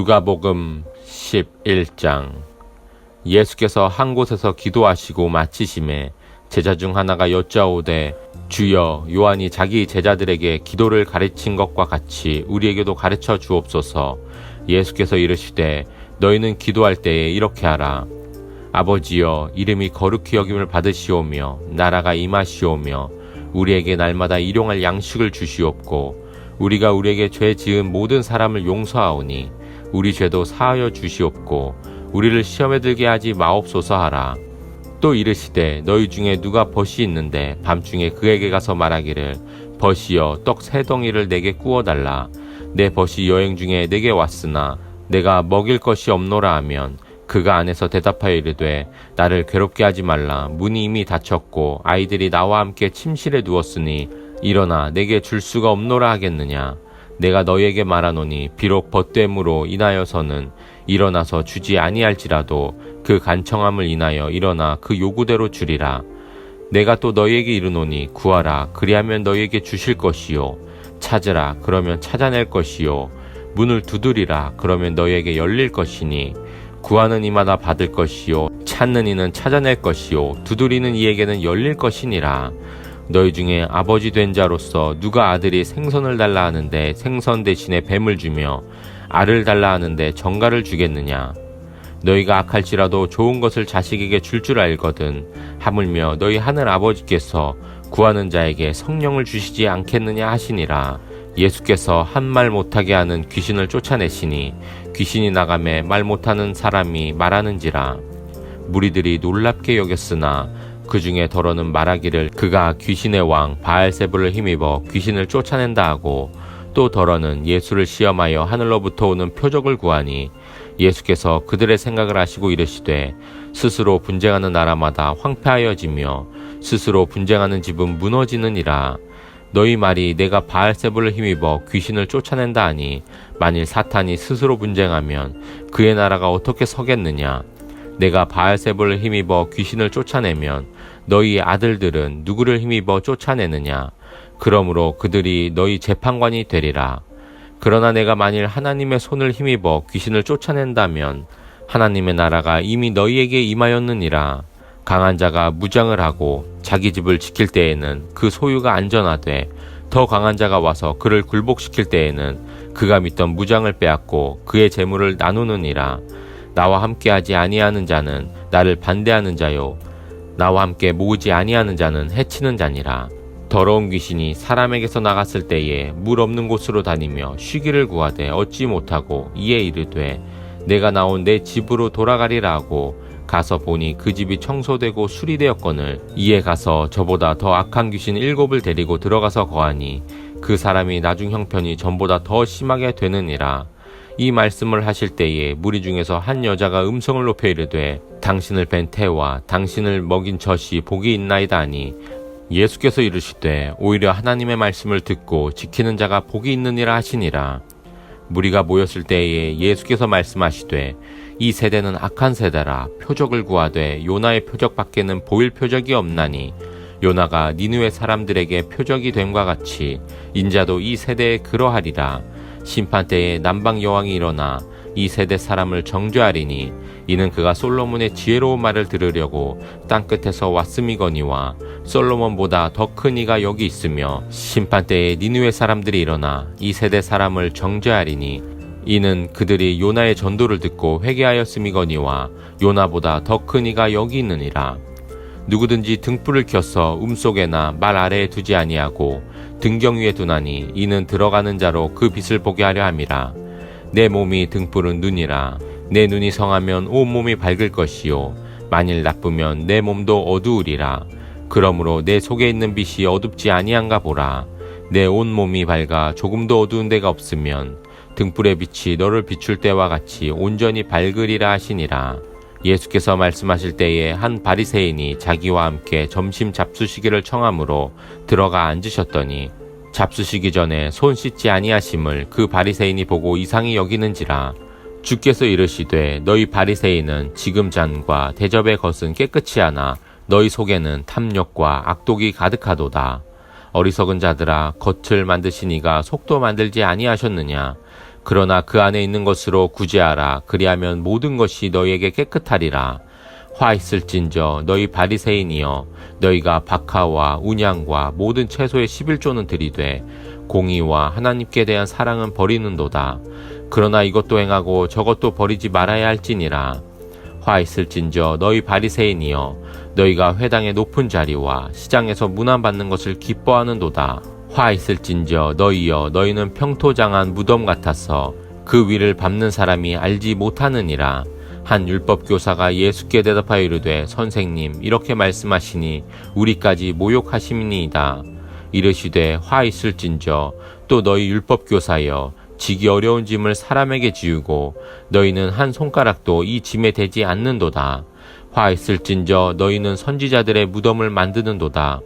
누가복음 11장. 예수께서 한 곳에서 기도하시고 마치심에 제자 중 하나가 여짜오되 주여, 요한이 자기 제자들에게 기도를 가르친 것과 같이 우리에게도 가르쳐 주옵소서. 예수께서 이르시되 너희는 기도할 때에 이렇게 하라. 아버지여, 이름이 거룩히 여김을 받으시오며 나라가 임하시오며 우리에게 날마다 일용할 양식을 주시옵고 우리가 우리에게 죄 지은 모든 사람을 용서하오니 우리 죄도 사하여 주시옵고 우리를 시험에 들게 하지 마옵소서 하라. 또 이르시되 너희 중에 누가 벗이 있는데 밤중에 그에게 가서 말하기를 벗이여, 떡 3덩이를 내게 구워달라. 내 벗이 여행 중에 내게 왔으나 내가 먹일 것이 없노라 하면 그가 안에서 대답하여 이르되 나를 괴롭게 하지 말라. 문이 이미 닫혔고 아이들이 나와 함께 침실에 누웠으니 일어나 내게 줄 수가 없노라 하겠느냐. 내가 너희에게 말하노니 비록 벗됨으로 인하여서는 일어나서 주지 아니할지라도 그 간청함을 인하여 일어나 그 요구대로 주리라. 내가 또 너희에게 이르노니 구하라, 그리하면 너희에게 주실 것이요. 찾으라, 그러면 찾아낼 것이요. 문을 두드리라, 그러면 너희에게 열릴 것이니 구하는 이마다 받을 것이요, 찾는 이는 찾아낼 것이요, 두드리는 이에게는 열릴 것이니라. 너희 중에 아버지 된 자로서 누가 아들이 생선을 달라 하는데 생선 대신에 뱀을 주며 알을 달라 하는데 정갈을 주겠느냐. 너희가 악할지라도 좋은 것을 자식에게 줄 줄 알거든 하물며 너희 하늘 아버지께서 구하는 자에게 성령을 주시지 않겠느냐 하시니라. 예수께서 한 말 못하게 하는 귀신을 쫓아내시니 귀신이 나가매 말 못하는 사람이 말하는지라. 무리들이 놀랍게 여겼으나 그 중에 더러는 말하기를 그가 귀신의 왕 바알세불을 힘입어 귀신을 쫓아낸다 하고, 또 더러는 예수를 시험하여 하늘로부터 오는 표적을 구하니 예수께서 그들의 생각을 아시고 이르시되 스스로 분쟁하는 나라마다 황폐하여지며 스스로 분쟁하는 집은 무너지느니라. 너희 말이 내가 바알세불을 힘입어 귀신을 쫓아낸다 하니 만일 사탄이 스스로 분쟁하면 그의 나라가 어떻게 서겠느냐. 내가 바알세불을 힘입어 귀신을 쫓아내면 너희 아들들은 누구를 힘입어 쫓아내느냐. 그러므로 그들이 너희 재판관이 되리라. 그러나 내가 만일 하나님의 손을 힘입어 귀신을 쫓아낸다면 하나님의 나라가 이미 너희에게 임하였느니라. 강한 자가 무장을 하고 자기 집을 지킬 때에는 그 소유가 안전하되 더 강한 자가 와서 그를 굴복시킬 때에는 그가 믿던 무장을 빼앗고 그의 재물을 나누느니라. 나와 함께하지 아니하는 자는 나를 반대하는 자요, 나와 함께 모으지 아니하는 자는 해치는 자니라. 더러운 귀신이 사람에게서 나갔을 때에 물 없는 곳으로 다니며 쉬기를 구하되 얻지 못하고 이에 이르되 내가 나온 내 집으로 돌아가리라 하고 가서 보니 그 집이 청소되고 수리되었거늘 이에 가서 저보다 더 악한 귀신 7을 데리고 들어가서 거하니 그 사람이 나중 형편이 전보다 더 심하게 되느니라. 이 말씀을 하실 때에 무리 중에서 한 여자가 음성을 높여 이르되 당신을 뵌 태와 당신을 먹인 젖이 복이 있나이다 하니 예수께서 이르시되 오히려 하나님의 말씀을 듣고 지키는 자가 복이 있느니라 하시니라. 무리가 모였을 때에 예수께서 말씀하시되 이 세대는 악한 세대라. 표적을 구하되 요나의 표적밖에는 보일 표적이 없나니 요나가 니느웨 사람들에게 표적이 됨과 같이 인자도 이 세대에 그러하리라. 심판 때에 남방 여왕이 일어나 이 세대 사람을 정죄하리니 이는 그가 솔로몬의 지혜로운 말을 들으려고 땅끝에서 왔음이거니와 솔로몬보다 더 큰 이가 여기 있으며 심판 때에 니느웨 사람들이 일어나 이 세대 사람을 정죄하리니 이는 그들이 요나의 전도를 듣고 회개하였음이거니와 요나보다 더 큰 이가 여기 있느니라. 누구든지 등불을 켜서 속에나 말 아래에 두지 아니하고 등경 위에 두나니 이는 들어가는 자로 그 빛을 보게 하려 함이라. 내 몸이 등불은 눈이라. 내 눈이 성하면 온 몸이 밝을 것이요 만일 나쁘면 내 몸도 어두우리라. 그러므로 내 속에 있는 빛이 어둡지 아니한가 보라. 내 온 몸이 밝아 조금도 어두운 데가 없으면 등불의 빛이 너를 비출 때와 같이 온전히 밝으리라 하시니라. 예수께서 말씀하실 때에 한 바리새인이 자기와 함께 점심 잡수시기를 청함으로 들어가 앉으셨더니 잡수시기 전에 손 씻지 아니하심을 그 바리새인이 보고 이상히 여기는지라. 주께서 이르시되 너희 바리새인은 지금 잔과 대접의 것은 깨끗이 하나 너희 속에는 탐욕과 악독이 가득하도다. 어리석은 자들아, 겉을 만드신 이가 속도 만들지 아니하셨느냐. 그러나 그 안에 있는 것으로 구제하라. 그리하면 모든 것이 너희에게 깨끗하리라. 화 있을진저 너희 바리새인이여, 너희가 박하와 운양과 모든 채소의 11조는 들이되 공의와 하나님께 대한 사랑은 버리는도다. 그러나 이것도 행하고 저것도 버리지 말아야 할지니라. 화 있을진저 너희 바리새인이여, 너희가 회당의 높은 자리와 시장에서 문안받는 것을 기뻐하는도다. 화 있을진저 너희여, 너희는 평토장한 무덤 같아서 그 위를 밟는 사람이 알지 못하느니라. 한 율법교사가 예수께 대답하여 이르되, 선생님, 이렇게 말씀하시니 우리까지 모욕하심이니이다. 이르시되, 화 있을진저 또 너희 율법교사여, 지기 어려운 짐을 사람에게 지우고 너희는 한 손가락도 이 짐에 대지 않는도다. 화 있을진저 너희는 선지자들의 무덤을 만드는도다.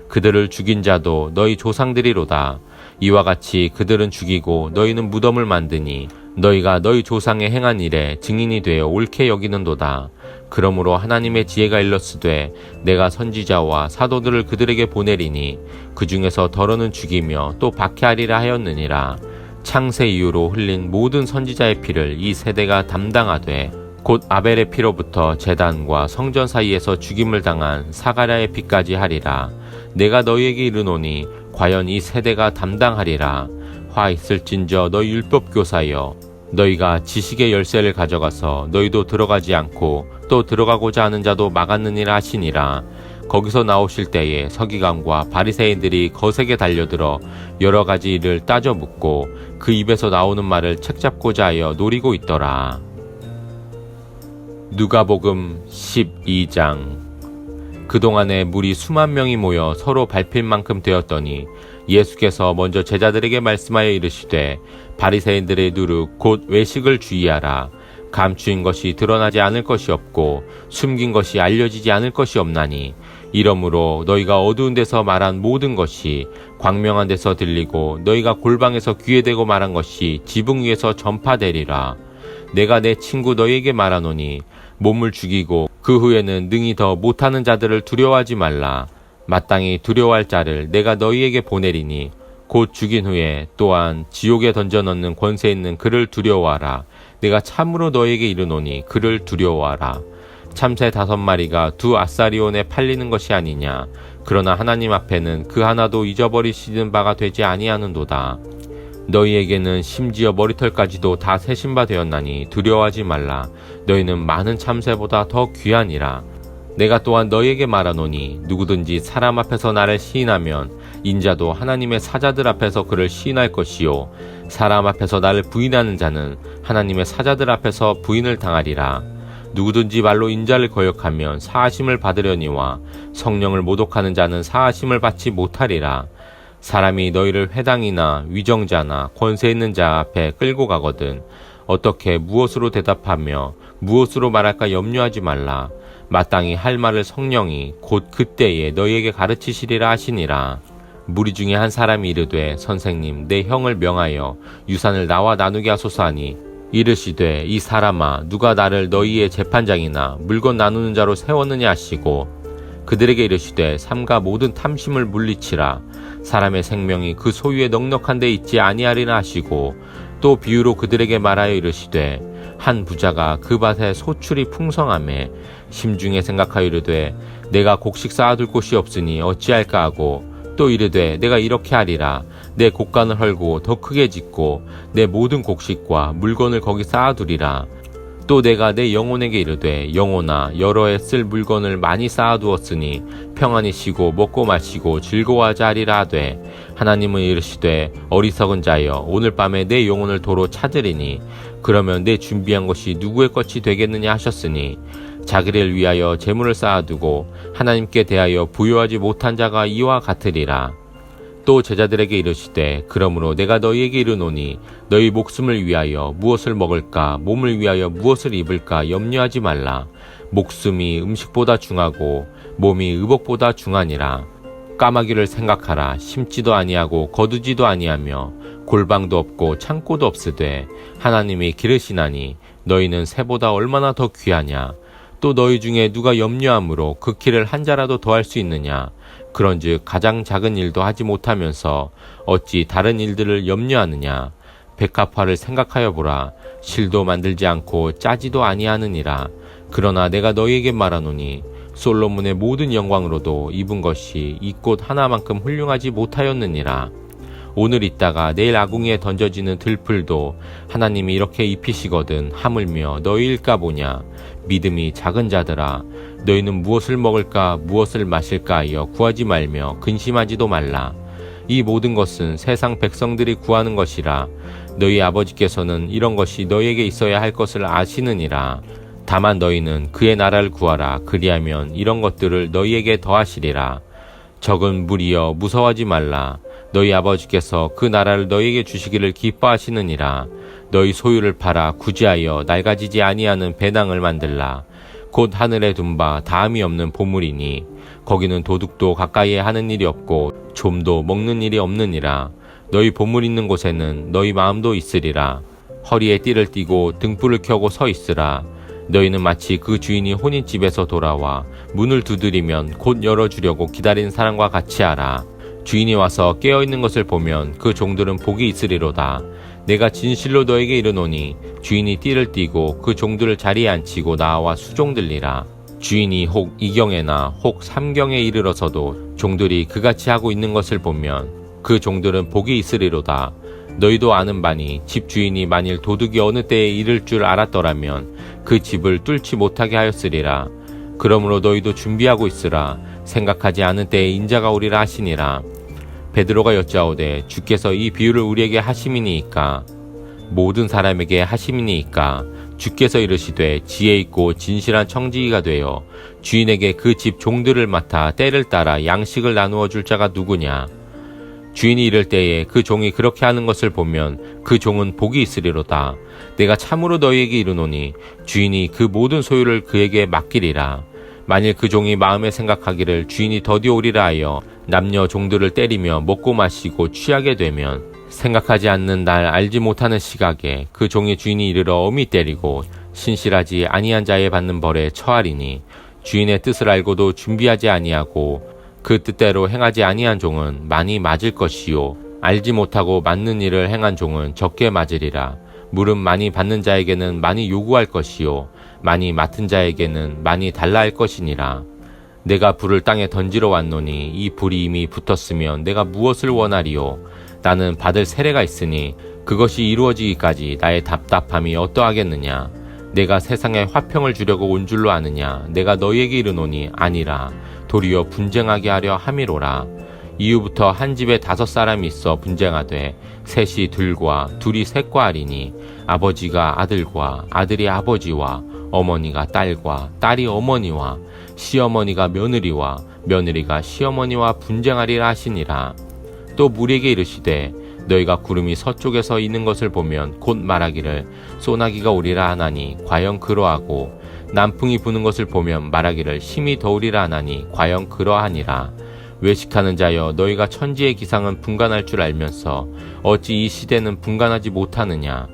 그들을 죽인 자도 너희 조상들이로다. 이와 같이 그들은 죽이고 너희는 무덤을 만드니 너희가 너희 조상의 행한 일에 증인이 되어 옳게 여기는도다. 그러므로 하나님의 지혜가 일렀으되, 내가 선지자와 사도들을 그들에게 보내리니 그 중에서 더러는 죽이며 또 박해하리라 하였느니라. 창세 이후로 흘린 모든 선지자의 피를 이 세대가 담당하되 곧 아벨의 피로부터 제단과 성전 사이에서 죽임을 당한 사가랴의 피까지 하리라. 내가 너희에게 이르노니 과연 이 세대가 담당하리라. 화 있을진저 너희 율법교사여, 너희가 지식의 열쇠를 가져가서 너희도 들어가지 않고 또 들어가고자 하는 자도 막았느니라 하시니라. 거기서 나오실 때에 서기관과 바리새인들이 거세게 달려들어 여러 가지 일을 따져 묻고 그 입에서 나오는 말을 책잡고자 하여 노리고 있더라. 누가복음 12장. 그동안에 무리 수만 명이 모여 서로 밟힐 만큼 되었더니 예수께서 먼저 제자들에게 말씀하여 이르시되, 바리새인들의 누룩 곧 외식을 주의하라. 감추인 것이 드러나지 않을 것이 없고 숨긴 것이 알려지지 않을 것이 없나니, 이러므로 너희가 어두운 데서 말한 모든 것이 광명한 데서 들리고 너희가 골방에서 귀에 대고 말한 것이 지붕 위에서 전파되리라. 내가 내 친구 너희에게 말하노니 몸을 죽이고 그 후에는 능히 더 못하는 자들을 두려워하지 말라. 마땅히 두려워할 자를 내가 너희에게 보내리니 곧 죽인 후에 또한 지옥에 던져넣는 권세 있는 그를 두려워하라. 내가 참으로 너희에게 이르노니 그를 두려워하라. 참새 5마리가 2 아사리온에 팔리는 것이 아니냐. 그러나 하나님 앞에는 그 하나도 잊어버리시는 바가 되지 아니하는도다. 너희에게는 심지어 머리털까지도 다 세신 바 되었나니 두려워하지 말라. 너희는 많은 참새보다 더 귀하니라. 내가 또한 너희에게 말하노니 누구든지 사람 앞에서 나를 시인하면 인자도 하나님의 사자들 앞에서 그를 시인할 것이요, 사람 앞에서 나를 부인하는 자는 하나님의 사자들 앞에서 부인을 당하리라. 누구든지 말로 인자를 거역하면 사하심을 받으려니와 성령을 모독하는 자는 사하심을 받지 못하리라. 사람이 너희를 회당이나 위정자나 권세 있는 자 앞에 끌고 가거든 어떻게 무엇으로 대답하며 무엇으로 말할까 염려하지 말라. 마땅히 할 말을 성령이 곧 그때에 너희에게 가르치시리라 하시니라. 무리 중에 한 사람이 이르되, 선생님, 내 형을 명하여 유산을 나와 나누게 하소서 하니, 이르시되, 이 사람아, 누가 나를 너희의 재판장이나 물건 나누는 자로 세웠느냐 하시고, 그들에게 이르시되, 삼가 모든 탐심을 물리치라. 사람의 생명이 그 소유에 넉넉한 데 있지 아니하리라 하시고, 또 비유로 그들에게 말하여 이르시되, 한 부자가 그 밭에 소출이 풍성하매 심중에 생각하여 이르되, 내가 곡식 쌓아둘 곳이 없으니 어찌할까 하고, 또 이르되, 내가 이렇게 하리라. 내 곡간을 헐고 더 크게 짓고 내 모든 곡식과 물건을 거기 쌓아두리라. 또 내가 내 영혼에게 이르되, 영혼아, 여러 해 쓸 물건을 많이 쌓아두었으니 평안히 쉬고 먹고 마시고 즐거워하자 하리라 하되, 하나님은 이르시되, 어리석은 자여, 오늘 밤에 내 영혼을 도로 찾으리니 그러면 내 준비한 것이 누구의 것이 되겠느냐 하셨으니, 자기를 위하여 재물을 쌓아두고 하나님께 대하여 부요하지 못한 자가 이와 같으리라. 또 제자들에게 이르시되, 그러므로 내가 너희에게 이르노니 너희 목숨을 위하여 무엇을 먹을까, 몸을 위하여 무엇을 입을까 염려하지 말라. 목숨이 음식보다 중하고 몸이 의복보다 중하니라. 까마귀를 생각하라. 심지도 아니하고 거두지도 아니하며 골방도 없고 창고도 없으되 하나님이 기르시나니 너희는 새보다 얼마나 더 귀하냐. 또 너희 중에 누가 염려함으로 그 키를 한 자라도 더할 수 있느냐. 그런즉 가장 작은 일도 하지 못하면서 어찌 다른 일들을 염려하느냐. 백합화를 생각하여 보라. 실도 만들지 않고 짜지도 아니하느니라. 그러나 내가 너희에게 말하노니 솔로몬의 모든 영광으로도 입은 것이 이 꽃 하나만큼 훌륭하지 못하였느니라. 오늘 있다가 내일 아궁이에 던져지는 들풀도 하나님이 이렇게 입히시거든 하물며 너희일까 보냐. 믿음이 작은 자들아, 너희는 무엇을 먹을까 무엇을 마실까 하여 구하지 말며 근심하지도 말라. 이 모든 것은 세상 백성들이 구하는 것이라. 너희 아버지께서는 이런 것이 너희에게 있어야 할 것을 아시느니라. 다만 너희는 그의 나라를 구하라. 그리하면 이런 것들을 너희에게 더하시리라. 적은 무리여 무서워하지 말라. 너희 아버지께서 그 나라를 너희에게 주시기를 기뻐하시느니라. 너희 소유를 팔아 구제하여 낡아지지 아니하는 배낭을 만들라. 곧 하늘에 둔 바 다함이 없는 보물이니 거기는 도둑도 가까이에 하는 일이 없고 좀도 먹는 일이 없느니라. 너희 보물 있는 곳에는 너희 마음도 있으리라. 허리에 띠를 띠고 등불을 켜고 서 있으라. 너희는 마치 그 주인이 혼인집에서 돌아와 문을 두드리면 곧 열어주려고 기다리는 사람과 같이 하라. 주인이 와서 깨어있는 것을 보면 그 종들은 복이 있으리로다. 내가 진실로 너에게 이르노니 주인이 띠를 띠고 그 종들을 자리에 앉히고 나와 수종들리라. 주인이 혹 이경에나 혹 삼경에 이르러서도 종들이 그같이 하고 있는 것을 보면 그 종들은 복이 있으리로다. 너희도 아는 바니 집 주인이 만일 도둑이 어느 때에 이를 줄 알았더라면 그 집을 뚫지 못하게 하였으리라. 그러므로 너희도 준비하고 있으라. 생각하지 않은 때에 인자가 오리라 하시니라. 베드로가 여짜오되 주께서 이 비유를 우리에게 하심이니이까? 모든 사람에게 하심이니이까? 주께서 이르시되 지혜 있고 진실한 청지기가 되어 주인에게 그 집 종들을 맡아 때를 따라 양식을 나누어 줄 자가 누구냐? 주인이 이를 때에 그 종이 그렇게 하는 것을 보면 그 종은 복이 있으리로다. 내가 참으로 너희에게 이르노니 주인이 그 모든 소유를 그에게 맡기리라. 만일 그 종이 마음에 생각하기를 주인이 더디 오리라 하여 남녀 종들을 때리며 먹고 마시고 취하게 되면 생각하지 않는 날 알지 못하는 시각에 그 종의 주인이 이르러 엄히 때리고 신실하지 아니한 자에 받는 벌에 처하리니 주인의 뜻을 알고도 준비하지 아니하고 그 뜻대로 행하지 아니한 종은 많이 맞을 것이요 알지 못하고 맞는 일을 행한 종은 적게 맞으리라. 물은 많이 받는 자에게는 많이 요구할 것이요 많이 맡은 자에게는 많이 달라 할 것이니라. 내가 불을 땅에 던지러 왔노니 이 불이 이미 붙었으면 내가 무엇을 원하리요? 나는 받을 세례가 있으니 그것이 이루어지기까지 나의 답답함이 어떠하겠느냐? 내가 세상에 화평을 주려고 온 줄로 아느냐? 내가 너희에게 이르노니 아니라 도리어 분쟁하게 하려 함이로라. 이후부터 한 집에 5사람이 있어 분쟁하되 셋이 둘과 둘이 셋과 하리니 아버지가 아들과 아들이 아버지와 어머니가 딸과 딸이 어머니와 시어머니가 며느리와 며느리가 시어머니와 분쟁하리라 하시니라. 또 무리에게 이르시되 너희가 구름이 서쪽에서 이는 것을 보면 곧 말하기를 소나기가 오리라 하나니 과연 그러하고 남풍이 부는 것을 보면 말하기를 힘이 더우리라 하나니 과연 그러하니라. 외식하는 자여 너희가 천지의 기상은 분간할 줄 알면서 어찌 이 시대는 분간하지 못하느냐?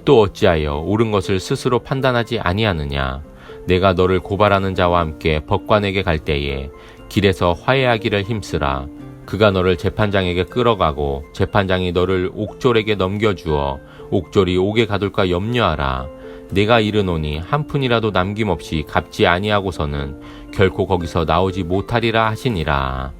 또 어찌하여 옳은 것을 스스로 판단하지 아니하느냐? 내가 너를 고발하는 자와 함께 법관에게 갈 때에 길에서 화해하기를 힘쓰라. 그가 너를 재판장에게 끌어가고 재판장이 너를 옥졸에게 넘겨주어 옥졸이 옥에 가둘까 염려하라. 내가 이르노니 한 푼이라도 남김없이 갚지 아니하고서는 결코 거기서 나오지 못하리라 하시니라.